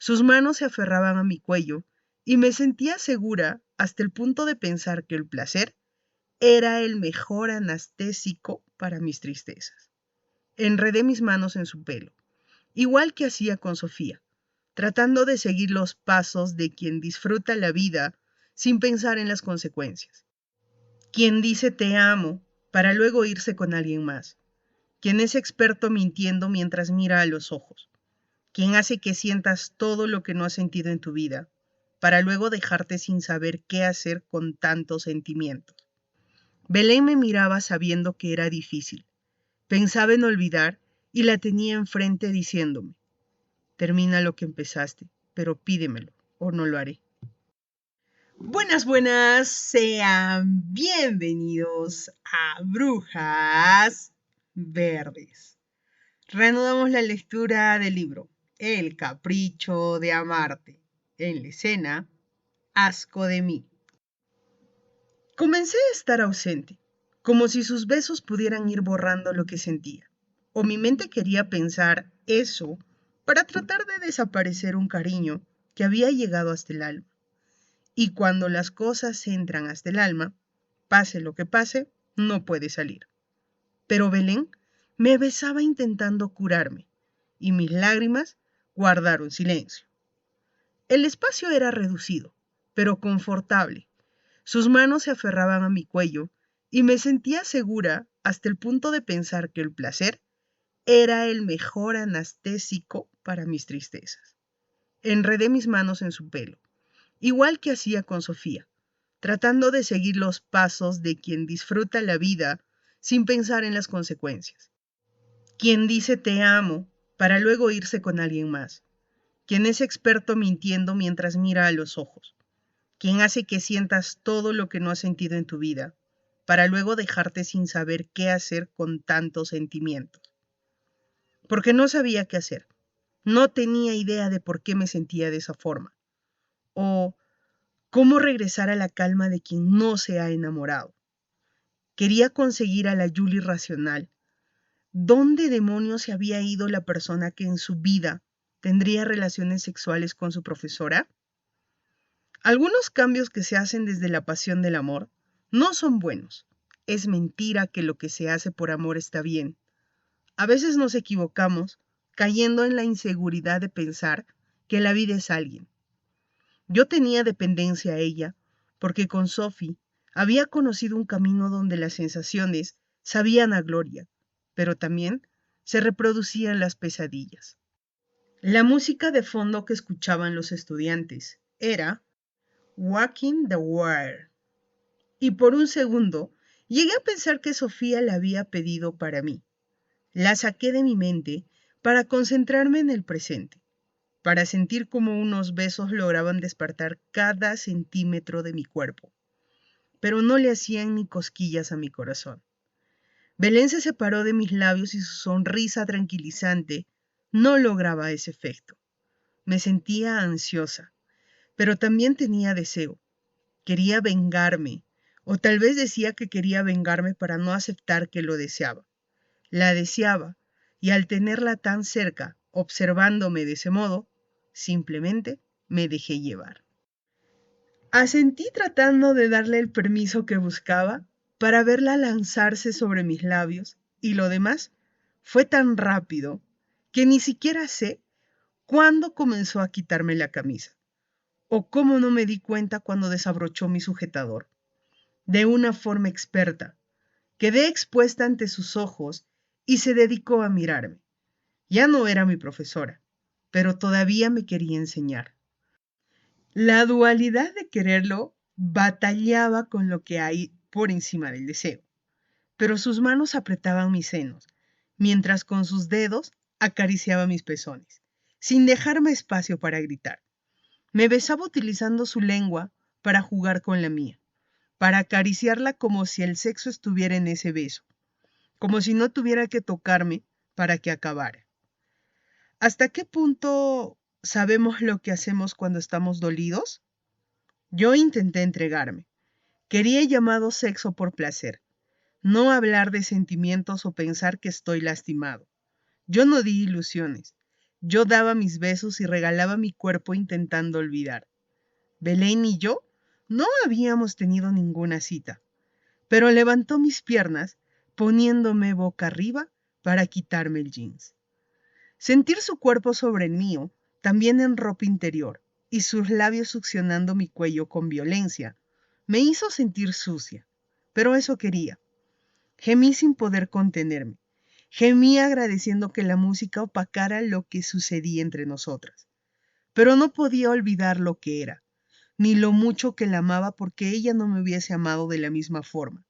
Sus manos se aferraban a mi cuello y me sentía segura hasta el punto de pensar que el placer era el mejor anestésico para mis tristezas. Enredé mis manos en su pelo, igual que hacía con Sofía, tratando de seguir los pasos de quien disfruta la vida sin pensar en las consecuencias. Quien dice te amo para luego irse con alguien más. Quien es experto mintiendo mientras mira a los ojos. Quien hace que sientas todo lo que no has sentido en tu vida, para luego dejarte sin saber qué hacer con tantos sentimientos. Belén me miraba sabiendo que era difícil. Pensaba en olvidar y la tenía enfrente diciéndome, termina lo que empezaste, pero pídemelo o no lo haré. Buenas, buenas, sean bienvenidos a Brujas Verdes. Reanudamos la lectura del libro El capricho de amarte. En la escena, Asco de mí. Comencé a estar ausente, como si sus besos pudieran ir borrando lo que sentía. O mi mente quería pensar eso para tratar de desaparecer un cariño que había llegado hasta el alma. Y cuando las cosas entran hasta el alma, pase lo que pase, no puede salir. Pero Belén me besaba intentando curarme, y mis lágrimas guardaron silencio. El espacio era reducido, pero confortable. Sus manos se aferraban a mi cuello, y me sentía segura hasta el punto de pensar que el placer era el mejor anestésico para mis tristezas. Enredé mis manos en su pelo, igual que hacía con Sofía, tratando de seguir los pasos de quien disfruta la vida sin pensar en las consecuencias. Quien dice te amo para luego irse con alguien más. Quien es experto mintiendo mientras mira a los ojos. Quien hace que sientas todo lo que no has sentido en tu vida, para luego dejarte sin saber qué hacer con tantos sentimientos. Porque no sabía qué hacer. No tenía idea de por qué me sentía de esa forma. O cómo regresar a la calma de quien no se ha enamorado. Quería conseguir a la Julie racional. ¿Dónde demonios se había ido la persona que en su vida tendría relaciones sexuales con su profesora? Algunos cambios que se hacen desde la pasión del amor no son buenos. Es mentira que lo que se hace por amor está bien. A veces nos equivocamos cayendo en la inseguridad de pensar que la vida es alguien. Yo tenía dependencia a ella porque con Sophie había conocido un camino donde las sensaciones sabían a gloria, pero también se reproducían las pesadillas. La música de fondo que escuchaban los estudiantes era Walking the Wire. Y por un segundo llegué a pensar que Sofía la había pedido para mí. La saqué de mi mente para concentrarme en el presente, para sentir cómo unos besos lograban despertar cada centímetro de mi cuerpo, pero no le hacían ni cosquillas a mi corazón. Belén se separó de mis labios y su sonrisa tranquilizante no lograba ese efecto. Me sentía ansiosa, pero también tenía deseo. Quería vengarme, o tal vez decía que quería vengarme para no aceptar que lo deseaba. La deseaba, y al tenerla tan cerca, observándome de ese modo, simplemente me dejé llevar. Asentí tratando de darle el permiso que buscaba para verla lanzarse sobre mis labios, y lo demás fue tan rápido que ni siquiera sé cuándo comenzó a quitarme la camisa, o cómo no me di cuenta cuando desabrochó mi sujetador. De una forma experta, quedé expuesta ante sus ojos y se dedicó a mirarme. Ya no era mi profesora, pero todavía me quería enseñar. La dualidad de quererlo batallaba con lo que hay por encima del deseo, pero sus manos apretaban mis senos, mientras con sus dedos acariciaba mis pezones, sin dejarme espacio para gritar. Me besaba utilizando su lengua para jugar con la mía, para acariciarla como si el sexo estuviera en ese beso, como si no tuviera que tocarme para que acabara. ¿Hasta qué punto sabemos lo que hacemos cuando estamos dolidos? Yo intenté entregarme. Quería llamado sexo por placer, no hablar de sentimientos o pensar que estoy lastimado. Yo no di ilusiones. Yo daba mis besos y regalaba mi cuerpo intentando olvidar. Belén y yo no habíamos tenido ninguna cita, pero levantó mis piernas poniéndome boca arriba para quitarme el jeans. Sentir su cuerpo sobre el mío, también en ropa interior, y sus labios succionando mi cuello con violencia, me hizo sentir sucia, pero eso quería. Gemí sin poder contenerme. Gemí agradeciendo que la música opacara lo que sucedía entre nosotras. Pero no podía olvidar lo que era, ni lo mucho que la amaba porque ella no me hubiese amado de la misma forma.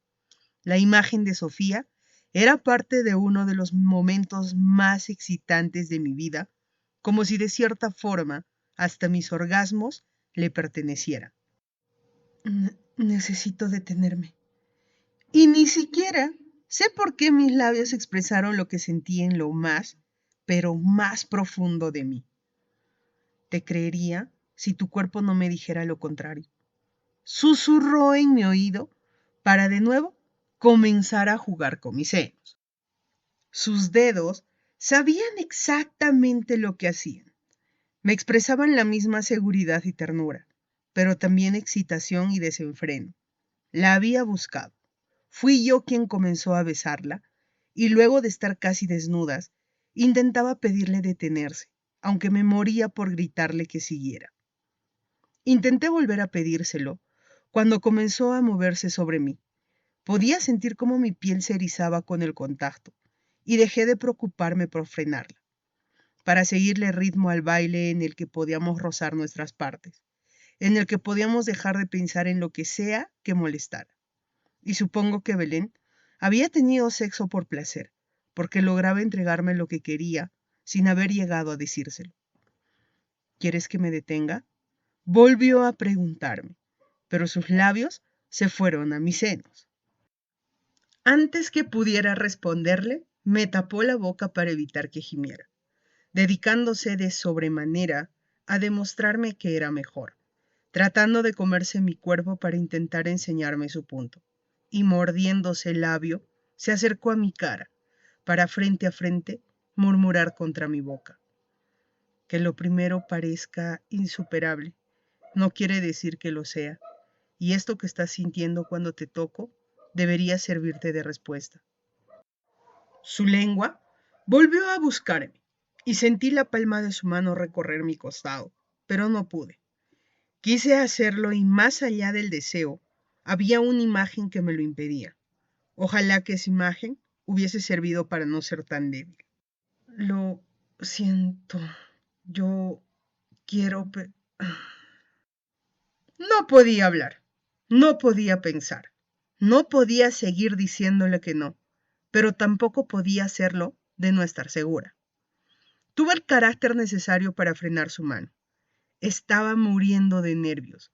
La imagen de Sofía era parte de uno de los momentos más excitantes de mi vida, como si de cierta forma hasta mis orgasmos le pertenecieran. Necesito detenerme. Y ni siquiera sé por qué mis labios expresaron lo que sentí en lo más, pero más profundo de mí. Te creería si tu cuerpo no me dijera lo contrario. Susurró en mi oído para de nuevo comenzar a jugar con mis senos. Sus dedos sabían exactamente lo que hacían. Me expresaban la misma seguridad y ternura, pero también excitación y desenfreno. La había buscado. Fui yo quien comenzó a besarla, y luego de estar casi desnudas, intentaba pedirle detenerse, aunque me moría por gritarle que siguiera. Intenté volver a pedírselo, cuando comenzó a moverse sobre mí. Podía sentir cómo mi piel se erizaba con el contacto, y dejé de preocuparme por frenarla, para seguirle ritmo al baile en el que podíamos rozar nuestras partes, en el que podíamos dejar de pensar en lo que sea que molestara. Y supongo que Belén había tenido sexo por placer, porque lograba entregarme lo que quería sin haber llegado a decírselo. ¿Quieres que me detenga? Volvió a preguntarme, pero sus labios se fueron a mis senos. Antes que pudiera responderle, me tapó la boca para evitar que gimiera, dedicándose de sobremanera a demostrarme que era mejor, tratando de comerse mi cuerpo para intentar enseñarme su punto, y mordiéndose el labio, se acercó a mi cara, para frente a frente murmurar contra mi boca. Que lo primero parezca insuperable, no quiere decir que lo sea, y esto que estás sintiendo cuando te toco debería servirte de respuesta. Su lengua volvió a buscarme, y sentí la palma de su mano recorrer mi costado, pero no pude. Quise hacerlo y más allá del deseo, había una imagen que me lo impedía. Ojalá que esa imagen hubiese servido para no ser tan débil. Lo siento, yo quiero... No podía hablar, no podía pensar, no podía seguir diciéndole que no, pero tampoco podía hacerlo de no estar segura. Tuve el carácter necesario para frenar su mano. Estaba muriendo de nervios.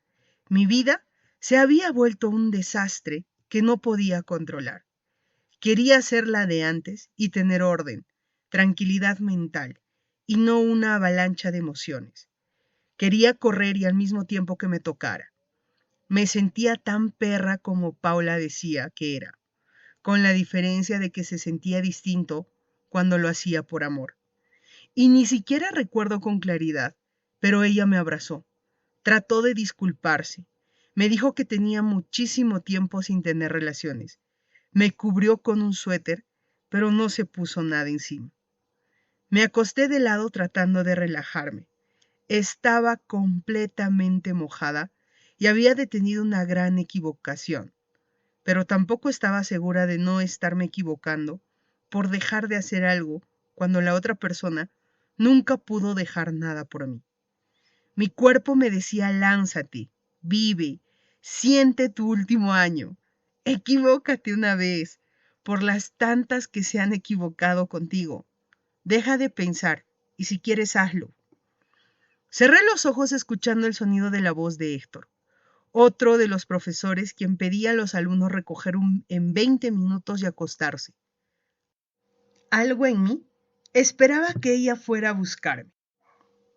Mi vida se había vuelto un desastre que no podía controlar. Quería ser la de antes y tener orden, tranquilidad mental, y no una avalancha de emociones. Quería correr y al mismo tiempo que me tocara. Me sentía tan perra como Paula decía que era, con la diferencia de que se sentía distinto cuando lo hacía por amor. Y ni siquiera recuerdo con claridad, pero ella me abrazó. Trató de disculparse. Me dijo que tenía muchísimo tiempo sin tener relaciones. Me cubrió con un suéter, pero no se puso nada encima. Me acosté de lado tratando de relajarme. Estaba completamente mojada y había detenido una gran equivocación, pero tampoco estaba segura de no estarme equivocando por dejar de hacer algo cuando la otra persona nunca pudo dejar nada por mí. Mi cuerpo me decía, lánzate, vive, siente tu último año, equivócate una vez, por las tantas que se han equivocado contigo. Deja de pensar, y si quieres hazlo. Cerré los ojos escuchando el sonido de la voz de Héctor, otro de los profesores quien pedía a los alumnos recoger en 20 minutos y acostarse. Algo en mí esperaba que ella fuera a buscarme,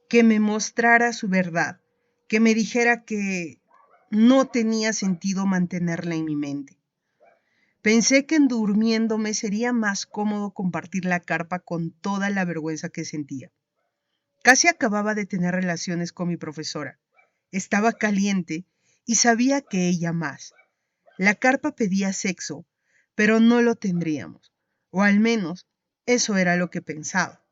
que me mostrara su verdad, que me dijera que no tenía sentido mantenerla en mi mente. Pensé que en durmiéndome sería más cómodo compartir la carpa con toda la vergüenza que sentía. Casi acababa de tener relaciones con mi profesora. Estaba caliente y sabía que ella más. La carpa pedía sexo, pero no lo tendríamos. O al menos eso era lo que pensaba.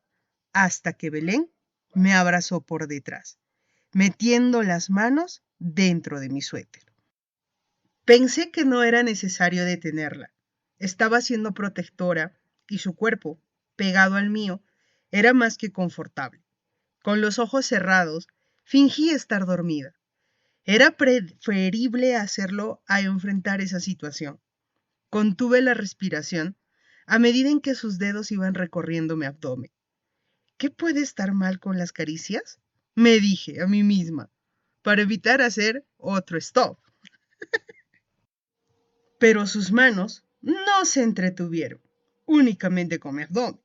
Hasta que Belén me abrazó por detrás, metiendo las manos dentro de mi suéter. Pensé que no era necesario detenerla. Estaba siendo protectora y su cuerpo, pegado al mío, era más que confortable. Con los ojos cerrados, fingí estar dormida. Era preferible hacerlo a enfrentar esa situación. Contuve la respiración a medida en que sus dedos iban recorriendo mi abdomen. ¿Qué puede estar mal con las caricias? Me dije a mí misma, para evitar hacer otro stop. Pero sus manos no se entretuvieron, únicamente con mi abdomen.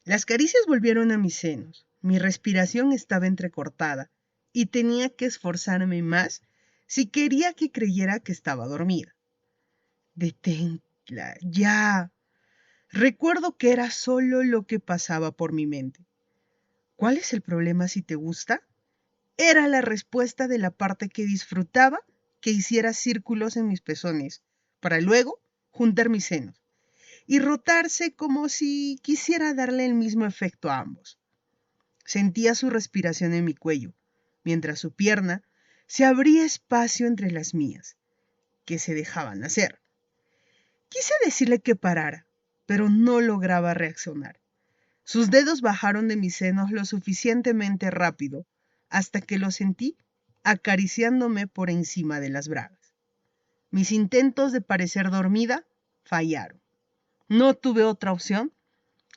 Las caricias volvieron a mis senos. Mi respiración estaba entrecortada y tenía que esforzarme más si quería que creyera que estaba dormida. Deténla, ya. Recuerdo que era solo lo que pasaba por mi mente. ¿Cuál es el problema si te gusta? Era la respuesta de la parte que disfrutaba que hiciera círculos en mis pezones, para luego juntar mis senos y rotarse como si quisiera darle el mismo efecto a ambos. Sentía su respiración en mi cuello, mientras su pierna se abría espacio entre las mías, que se dejaban hacer. Quise decirle que parara, pero no lograba reaccionar. Sus dedos bajaron de mis senos lo suficientemente rápido hasta que lo sentí acariciándome por encima de las bragas. Mis intentos de parecer dormida fallaron. No tuve otra opción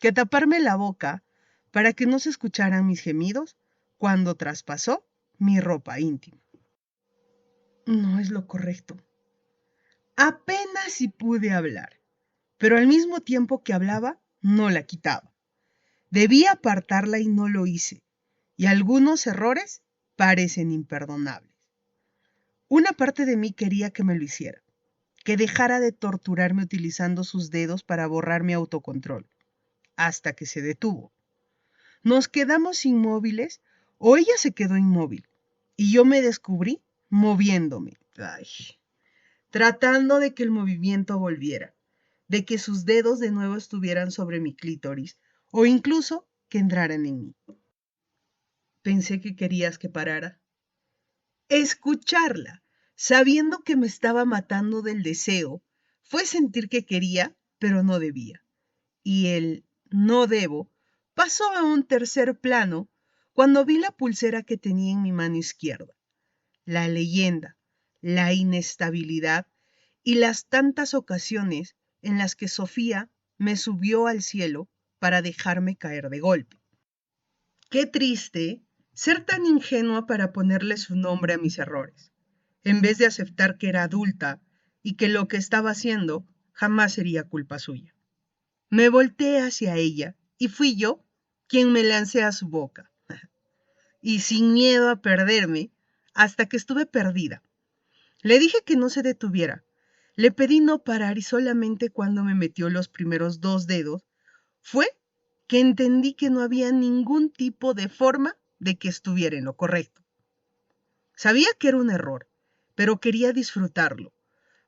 que taparme la boca para que no se escucharan mis gemidos cuando traspasó mi ropa íntima. No es lo correcto. Apenas si pude hablar, pero al mismo tiempo que hablaba, no la quitaba. Debí apartarla y no lo hice, y algunos errores parecen imperdonables. Una parte de mí quería que me lo hiciera, que dejara de torturarme utilizando sus dedos para borrar mi autocontrol, hasta que se detuvo. Nos quedamos inmóviles o ella se quedó inmóvil y yo me descubrí moviéndome, tratando de que el movimiento volviera, de que sus dedos de nuevo estuvieran sobre mi clítoris o incluso que entraran en mí. Pensé que querías que parara. Escucharla, sabiendo que me estaba matando del deseo, fue sentir que quería, pero no debía. Y el no debo pasó a un tercer plano cuando vi la pulsera que tenía en mi mano izquierda. La leyenda, la inestabilidad y las tantas ocasiones en las que Sofía me subió al cielo para dejarme caer de golpe. Qué triste ser tan ingenua para ponerle su nombre a mis errores, en vez de aceptar que era adulta y que lo que estaba haciendo jamás sería culpa suya. Me volteé hacia ella y fui yo quien me lancé a su boca. Y sin miedo a perderme, hasta que estuve perdida. Le dije que no se detuviera. Le pedí no parar y solamente cuando me metió los primeros 2 dedos fue que entendí que no había ningún tipo de forma de que estuviera en lo correcto. Sabía que era un error, pero quería disfrutarlo.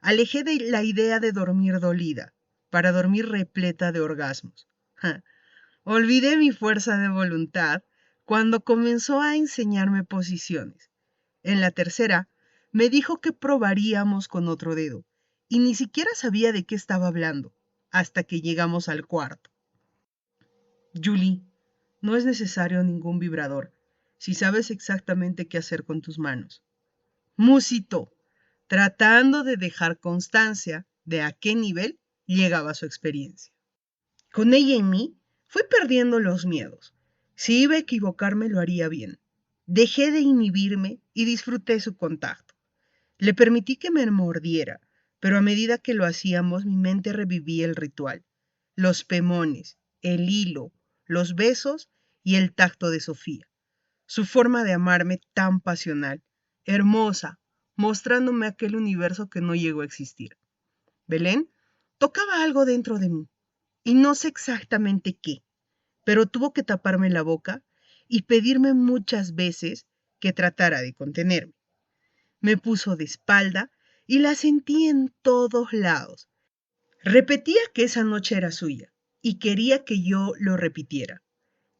Alejé de la idea de dormir dolida, para dormir repleta de orgasmos. Olvidé mi fuerza de voluntad cuando comenzó a enseñarme posiciones. En la tercera, me dijo que probaríamos con otro dedo, y ni siquiera sabía de qué estaba hablando, hasta que llegamos al cuarto. Julie, no es necesario ningún vibrador, si sabes exactamente qué hacer con tus manos. Musitó, tratando de dejar constancia de a qué nivel llegaba su experiencia. Con ella y mí, fui perdiendo los miedos. Si iba a equivocarme, lo haría bien. Dejé de inhibirme y disfruté su contacto. Le permití que me mordiera, pero a medida que lo hacíamos, mi mente revivía el ritual. Los pemones, el hilo, los besos y el tacto de Sofía. Su forma de amarme tan pasional, hermosa, mostrándome aquel universo que no llegó a existir. Belén tocaba algo dentro de mí, y no sé exactamente qué, pero tuvo que taparme la boca y pedirme muchas veces que tratara de contenerme. Me puso de espalda y la sentí en todos lados. Repetía que esa noche era suya y quería que yo lo repitiera.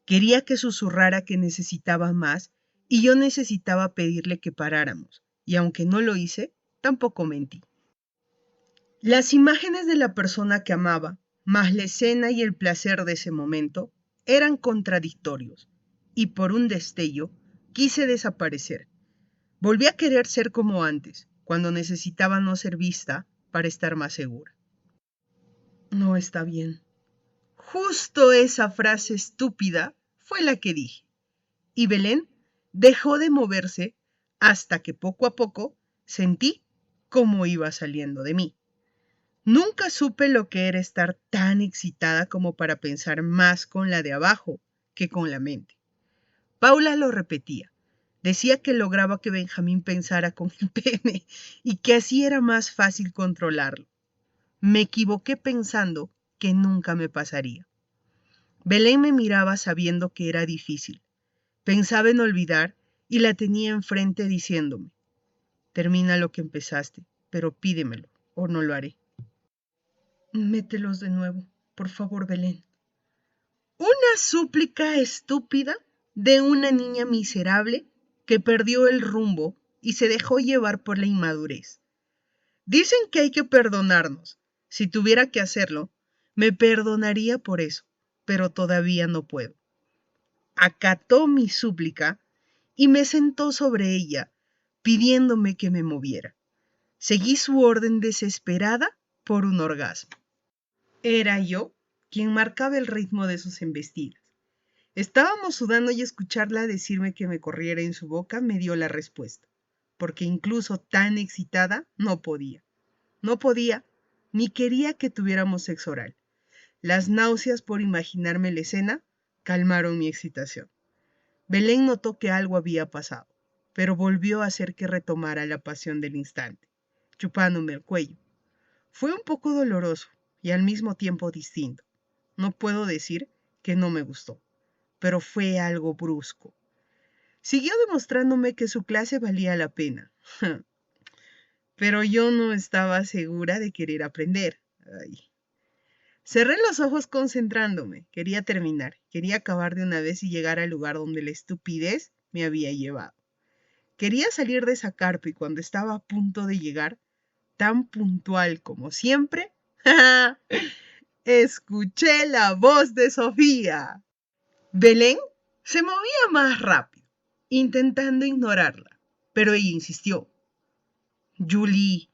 Quería que susurrara que necesitaba más y yo necesitaba pedirle que paráramos. Y aunque no lo hice, tampoco mentí. Las imágenes de la persona que amaba, más la escena y el placer de ese momento, eran contradictorios, y por un destello quise desaparecer. Volví a querer ser como antes, cuando necesitaba no ser vista para estar más segura. No está bien. Justo esa frase estúpida fue la que dije. Y Belén dejó de moverse hasta que poco a poco sentí cómo iba saliendo de mí. Nunca supe lo que era estar tan excitada como para pensar más con la de abajo que con la mente. Paula lo repetía. Decía que lograba que Benjamín pensara con el pene y que así era más fácil controlarlo. Me equivoqué pensando que nunca me pasaría. Belén me miraba sabiendo que era difícil. Pensaba en olvidar y la tenía enfrente diciéndome: termina lo que empezaste, pero pídemelo o no lo haré. Mételos de nuevo, por favor, Belén. Una súplica estúpida de una niña miserable que perdió el rumbo y se dejó llevar por la inmadurez. Dicen que hay que perdonarnos. Si tuviera que hacerlo, me perdonaría por eso, pero todavía no puedo. Acató mi súplica y me sentó sobre ella, pidiéndome que me moviera. Seguí su orden desesperada por un orgasmo. Era yo quien marcaba el ritmo de sus embestidas. Estábamos sudando y escucharla decirme que me corriera en su boca me dio la respuesta, porque incluso tan excitada no podía. No podía, ni quería que tuviéramos sexo oral. Las náuseas por imaginarme la escena calmaron mi excitación. Belén notó que algo había pasado, pero volvió a hacer que retomara la pasión del instante, chupándome el cuello. Fue un poco doloroso y al mismo tiempo distinto. No puedo decir que no me gustó, pero fue algo brusco. Siguió demostrándome que su clase valía la pena. Pero yo no estaba segura de querer aprender. Ay. Cerré los ojos concentrándome. Quería terminar. Quería acabar de una vez y llegar al lugar donde la estupidez me había llevado. Quería salir de esa carpa y cuando estaba a punto de llegar, tan puntual como siempre, escuché la voz de Sofía. Belén se movía más rápido, intentando ignorarla, pero ella insistió. Julie,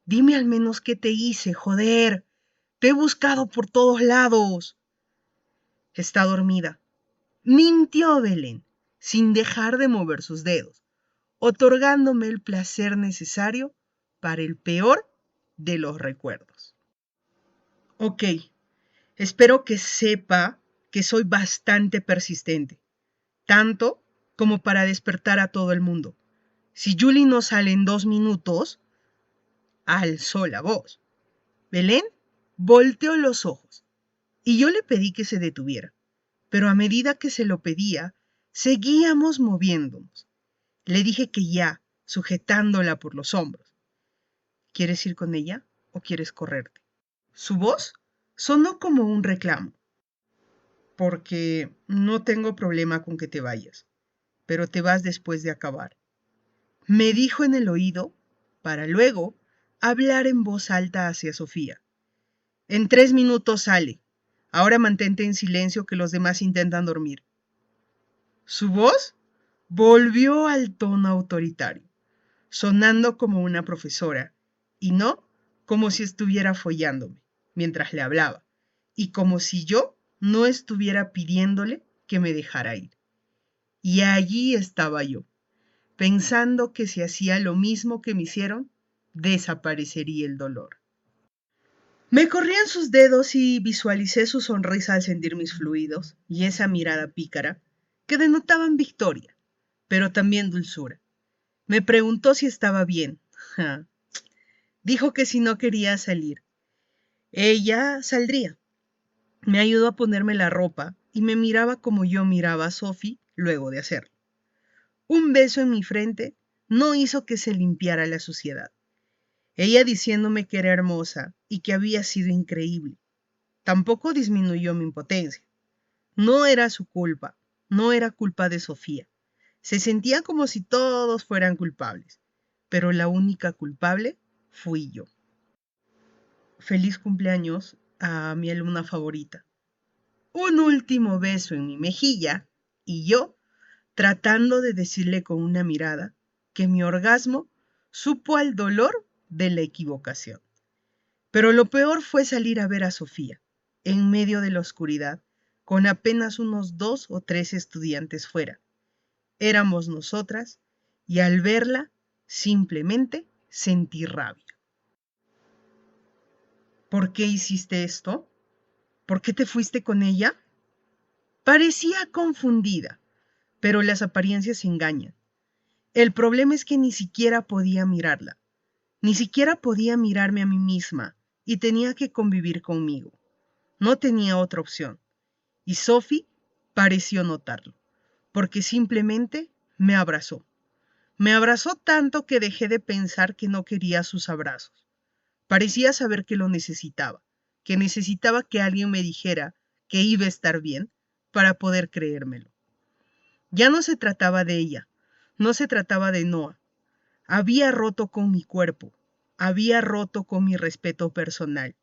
dime al menos qué te hice, joder. Te he buscado por todos lados. Está dormida. Mintió Belén, sin dejar de mover sus dedos, otorgándome el placer necesario para el peor de los recuerdos. Ok, espero que sepa que soy bastante persistente, tanto como para despertar a todo el mundo. Si Julie no sale en 2 minutos, alzó la voz. Belén volteó los ojos y yo le pedí que se detuviera, pero a medida que se lo pedía, seguíamos moviéndonos. Le dije que ya, sujetándola por los hombros. ¿Quieres ir con ella o quieres correrte? Su voz sonó como un reclamo. Porque no tengo problema con que te vayas, pero te vas después de acabar. Me dijo en el oído, para luego hablar en voz alta hacia Sofía. En 3 minutos sale. Ahora mantente en silencio que los demás intentan dormir. Su voz volvió al tono autoritario, sonando como una profesora, y no como si estuviera follándome mientras le hablaba, y como si yo no estuviera pidiéndole que me dejara ir. Y allí estaba yo, pensando que si hacía lo mismo que me hicieron, desaparecería el dolor. Me corrían sus dedos y visualicé su sonrisa al sentir mis fluidos y esa mirada pícara que denotaban victoria, pero también dulzura. Me preguntó si estaba bien. Dijo que si no quería salir, ella saldría. Me ayudó a ponerme la ropa y me miraba como yo miraba a Sophie luego de hacerlo. Un beso en mi frente no hizo que se limpiara la suciedad. Ella diciéndome que era hermosa y que había sido increíble. Tampoco disminuyó mi impotencia. No era su culpa, no era culpa de Sofía. Se sentía como si todos fueran culpables, pero la única culpable fui yo. Feliz cumpleaños a mi alumna favorita. Un último beso en mi mejilla y yo tratando de decirle con una mirada que mi orgasmo supo al dolor de la equivocación. Pero lo peor fue salir a ver a Sofía, en medio de la oscuridad, con apenas unos 2 o 3 estudiantes fuera. Éramos nosotras y al verla simplemente sentí rabia. ¿Por qué hiciste esto? ¿Por qué te fuiste con ella? Parecía confundida, pero las apariencias engañan. El problema es que ni siquiera podía mirarla, ni siquiera podía mirarme a mí misma y tenía que convivir conmigo. No tenía otra opción. Y Sophie pareció notarlo, porque simplemente me abrazó. Me abrazó tanto que dejé de pensar que no quería sus abrazos. Parecía saber que lo necesitaba, que necesitaba que alguien me dijera que iba a estar bien para poder creérmelo. Ya no se trataba de ella, no se trataba de Noah. Había roto con mi cuerpo, había roto con mi respeto personal.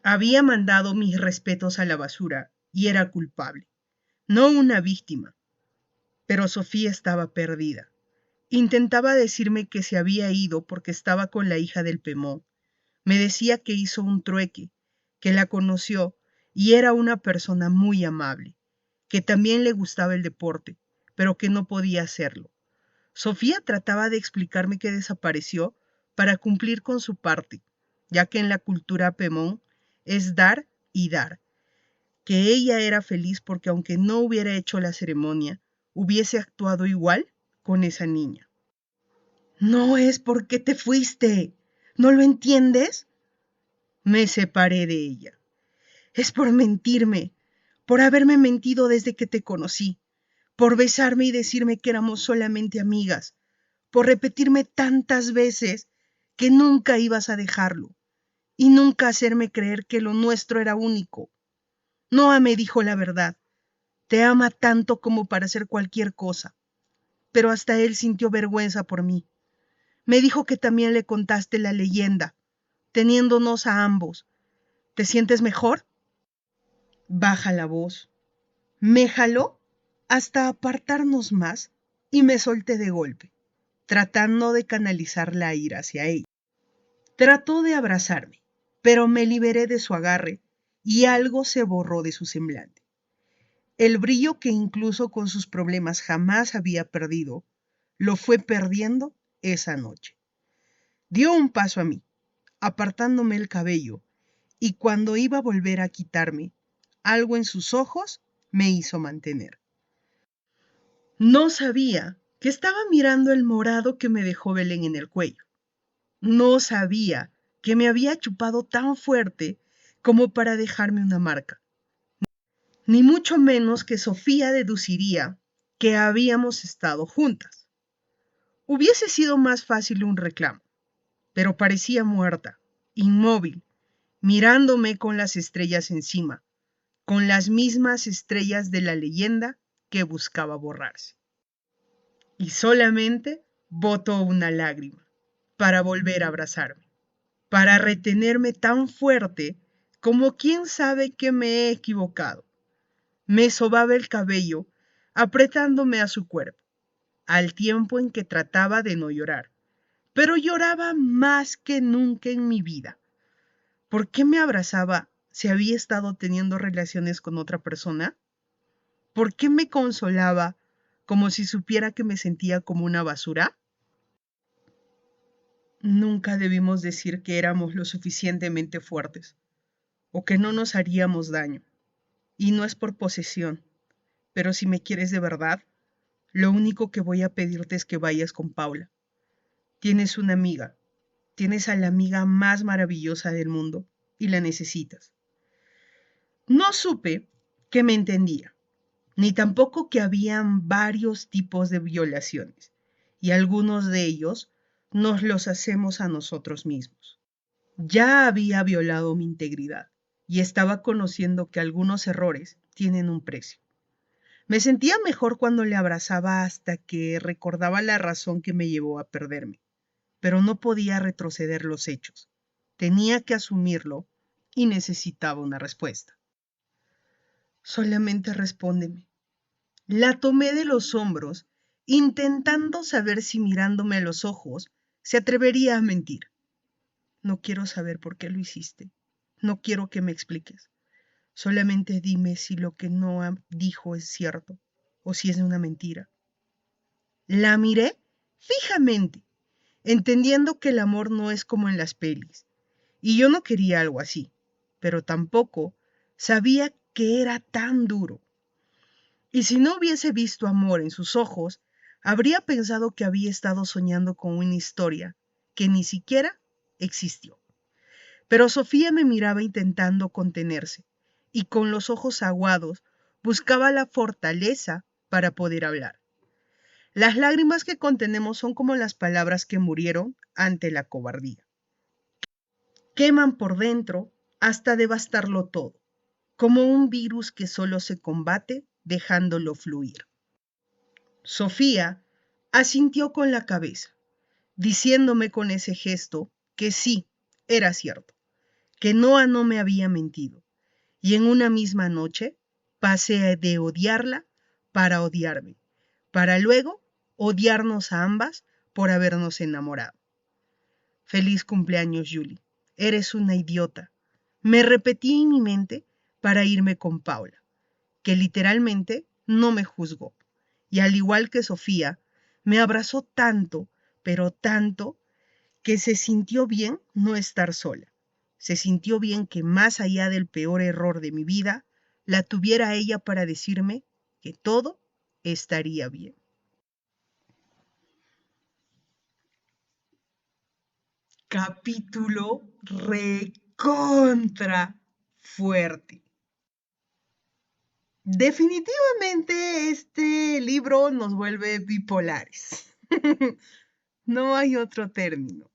Había mandado mis respetos a la basura y era culpable, no una víctima. Pero Sofía estaba perdida. Intentaba decirme que se había ido porque estaba con la hija del Pemón. Me decía que hizo un trueque, que la conoció y era una persona muy amable, que también le gustaba el deporte, pero que no podía hacerlo. Sofía trataba de explicarme que desapareció para cumplir con su parte, ya que en la cultura Pemón es dar y dar, que ella era feliz porque aunque no hubiera hecho la ceremonia, hubiese actuado igual con esa niña. No es porque te fuiste, ¿no lo entiendes? Me separé de ella. Es por mentirme, por haberme mentido desde que te conocí, por besarme y decirme que éramos solamente amigas, por repetirme tantas veces que nunca ibas a dejarlo y nunca hacerme creer que lo nuestro era único. Noah me dijo la verdad. Te ama tanto como para hacer cualquier cosa. Pero hasta él sintió vergüenza por mí. Me dijo que también le contaste la leyenda, teniéndonos a ambos. ¿Te sientes mejor? Baja la voz. Me jaló hasta apartarnos más y me solté de golpe, tratando de canalizar la ira hacia ella. Trató de abrazarme, pero me liberé de su agarre y algo se borró de su semblante. El brillo que incluso con sus problemas jamás había perdido, lo fue perdiendo esa noche. Dio un paso a mí, apartándome el cabello, y cuando iba a volver a quitarme, algo en sus ojos me hizo mantener. No sabía que estaba mirando el morado que me dejó Belén en el cuello. No sabía que me había chupado tan fuerte como para dejarme una marca. Ni mucho menos que Sofía deduciría que habíamos estado juntas. Hubiese sido más fácil un reclamo, pero parecía muerta, inmóvil, mirándome con las estrellas encima, con las mismas estrellas de la leyenda que buscaba borrarse. Y solamente botó una lágrima para volver a abrazarme, para retenerme tan fuerte como quien sabe que me he equivocado. Me sobaba el cabello apretándome a su cuerpo, al tiempo en que trataba de no llorar, pero lloraba más que nunca en mi vida. ¿Por qué me abrazaba si había estado teniendo relaciones con otra persona? ¿Por qué me consolaba como si supiera que me sentía como una basura? Nunca debimos decir que éramos lo suficientemente fuertes o que no nos haríamos daño. Y no es por posesión, pero si me quieres de verdad, lo único que voy a pedirte es que vayas con Paula. Tienes una amiga, tienes a la amiga más maravillosa del mundo y la necesitas. No supe que me entendía. ni tampoco que habían varios tipos de violaciones, y algunos de ellos nos los hacemos a nosotros mismos. Ya había violado mi integridad y estaba conociendo que algunos errores tienen un precio. Me sentía mejor cuando le abrazaba hasta que recordaba la razón que me llevó a perderme, pero no podía retroceder los hechos. Tenía que asumirlo y necesitaba una respuesta. Solamente respóndeme. La tomé de los hombros, intentando saber si mirándome a los ojos se atrevería a mentir. No quiero saber por qué lo hiciste. No quiero que me expliques. Solamente dime si lo que Noah dijo es cierto o si es una mentira. La miré fijamente, entendiendo que el amor no es como en las pelis. Y yo no quería algo así, pero tampoco sabía que era tan duro. Y si no hubiese visto amor en sus ojos, habría pensado que había estado soñando con una historia que ni siquiera existió. Pero Sofía me miraba intentando contenerse y con los ojos aguados buscaba la fortaleza para poder hablar. Las lágrimas que contenemos son como las palabras que murieron ante la cobardía. Queman por dentro hasta devastarlo todo, como un virus que solo se combate dejándolo fluir. Sofía asintió con la cabeza, diciéndome con ese gesto que sí, era cierto, que Noah no me había mentido, y en una misma noche pasé de odiarla para odiarme, para luego odiarnos a ambas por habernos enamorado. Feliz cumpleaños, Julie. Eres una idiota. Me repetí en mi mente para irme con Paula, que literalmente no me juzgó. Y al igual que Sofía, me abrazó tanto, pero tanto, que se sintió bien no estar sola. Se sintió bien que más allá del peor error de mi vida, la tuviera ella para decirme que todo estaría bien. Capítulo recontra fuerte. Definitivamente este libro nos vuelve bipolares. No hay otro término.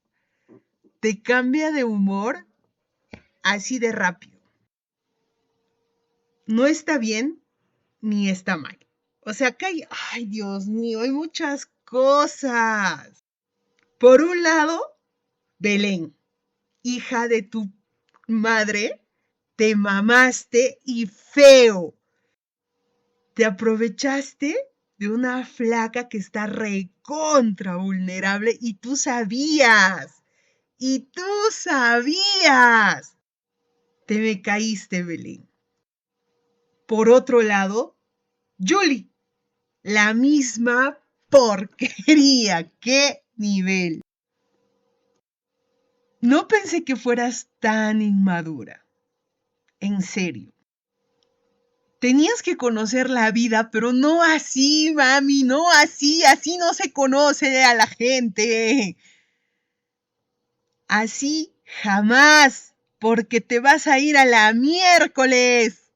Te cambia de humor así de rápido. No está bien ni está mal. O sea, acá hay, ay Dios mío, hay muchas cosas. Por un lado, Belén, hija de tu madre, te mamaste y feo. Te aprovechaste de una flaca que está recontra vulnerable y tú sabías. Y tú sabías. Te me caíste, Belén. Por otro lado, Julie, la misma porquería. ¡Qué nivel! No pensé que fueras tan inmadura. En serio. Tenías que conocer la vida, pero no así, mami, no así, así no se conoce a la gente. Así jamás, porque te vas a ir a la miércoles.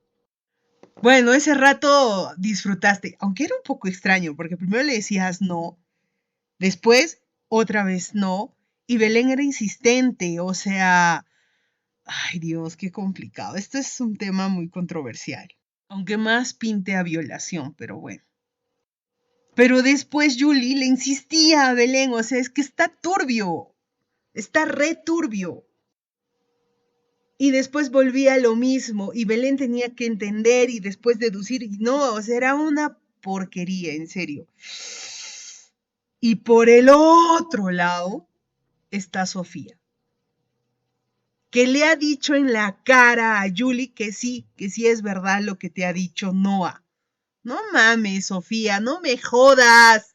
Bueno, ese rato disfrutaste, aunque era un poco extraño, porque primero le decías no, después otra vez no, y Belén era insistente, o sea, ay Dios, qué complicado. Esto es un tema muy controversial, aunque más pinte a violación, pero bueno. Pero después Julie le insistía a Belén, o sea, es que está turbio, está re turbio. Y después volvía lo mismo, y Belén tenía que entender y después deducir, y no, o sea, era una porquería, en serio. Y por el otro lado está Sofía, que le ha dicho en la cara a Julie que sí es verdad lo que te ha dicho Noah. No mames, Sofía, no me jodas.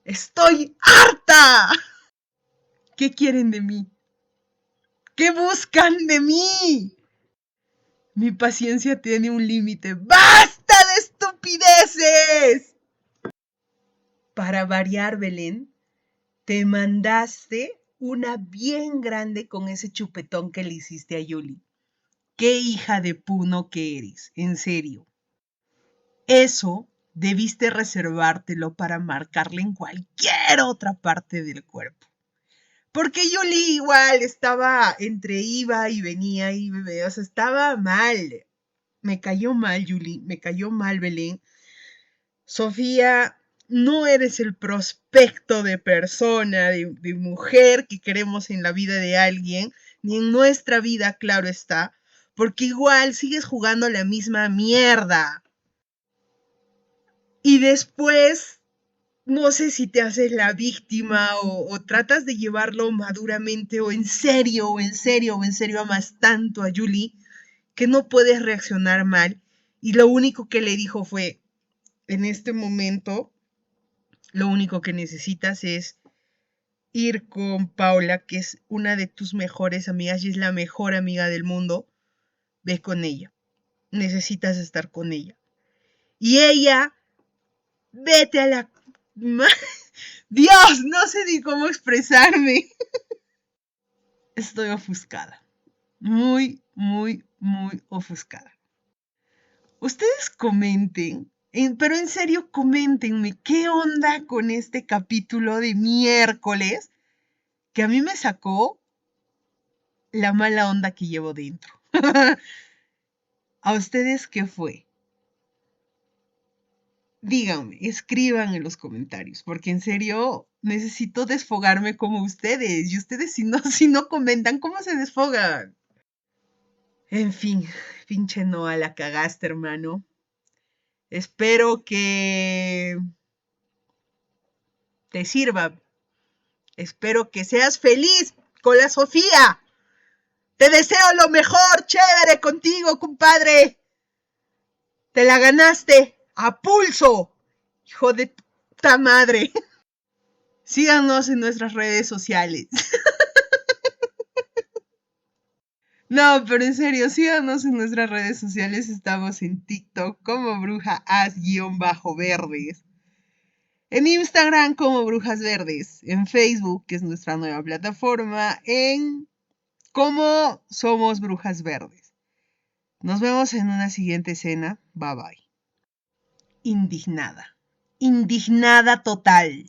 Estoy harta. ¿Qué quieren de mí? ¿Qué buscan de mí? Mi paciencia tiene un límite. ¡Basta de estupideces! Para variar, Belén, te mandaste una bien grande con ese chupetón que le hiciste a Yuli. Qué hija de Puno que eres, en serio. Eso debiste reservártelo para marcarle en cualquier otra parte del cuerpo. Porque Yuli igual estaba entre iba y venía y bebé, o sea, estaba mal. Me cayó mal, Yuli, me cayó mal, Belén. Sofía, no eres el prospecto de persona, de mujer que queremos en la vida de alguien, ni en nuestra vida, claro está, porque igual sigues jugando la misma mierda. Y después, no sé si te haces la víctima o tratas de llevarlo maduramente o en serio, o en serio, o en serio amas tanto a Julie que no puedes reaccionar mal. Y lo único que le dijo fue, en este momento, lo único que necesitas es ir con Paula, que es una de tus mejores amigas y es la mejor amiga del mundo. Ve con ella. Necesitas estar con ella. Y ella, vete a la... Dios, no sé ni cómo expresarme. Estoy ofuscada. Muy, muy, muy ofuscada. Ustedes comenten, pero en serio coméntenme qué onda con este capítulo de miércoles que a mí me sacó la mala onda que llevo dentro. ¿A ustedes qué fue? Díganme, escriban en los comentarios, porque en serio necesito desfogarme como ustedes. Y ustedes si no comentan, ¿cómo se desfogan? En fin, pinche Noah, la cagaste, hermano. Espero que te sirva. Espero que seas feliz con la Sofía. Te deseo lo mejor, chévere contigo, compadre. Te la ganaste a pulso, hijo de puta madre. Síganos en nuestras redes sociales. No, pero en serio, síganos en nuestras redes sociales. Estamos en TikTok como brujas-verdes. En Instagram como Brujas Verdes. En Facebook, que es nuestra nueva plataforma. En como Somos Brujas Verdes. Nos vemos en una siguiente escena. Bye bye. Indignada. Indignada total.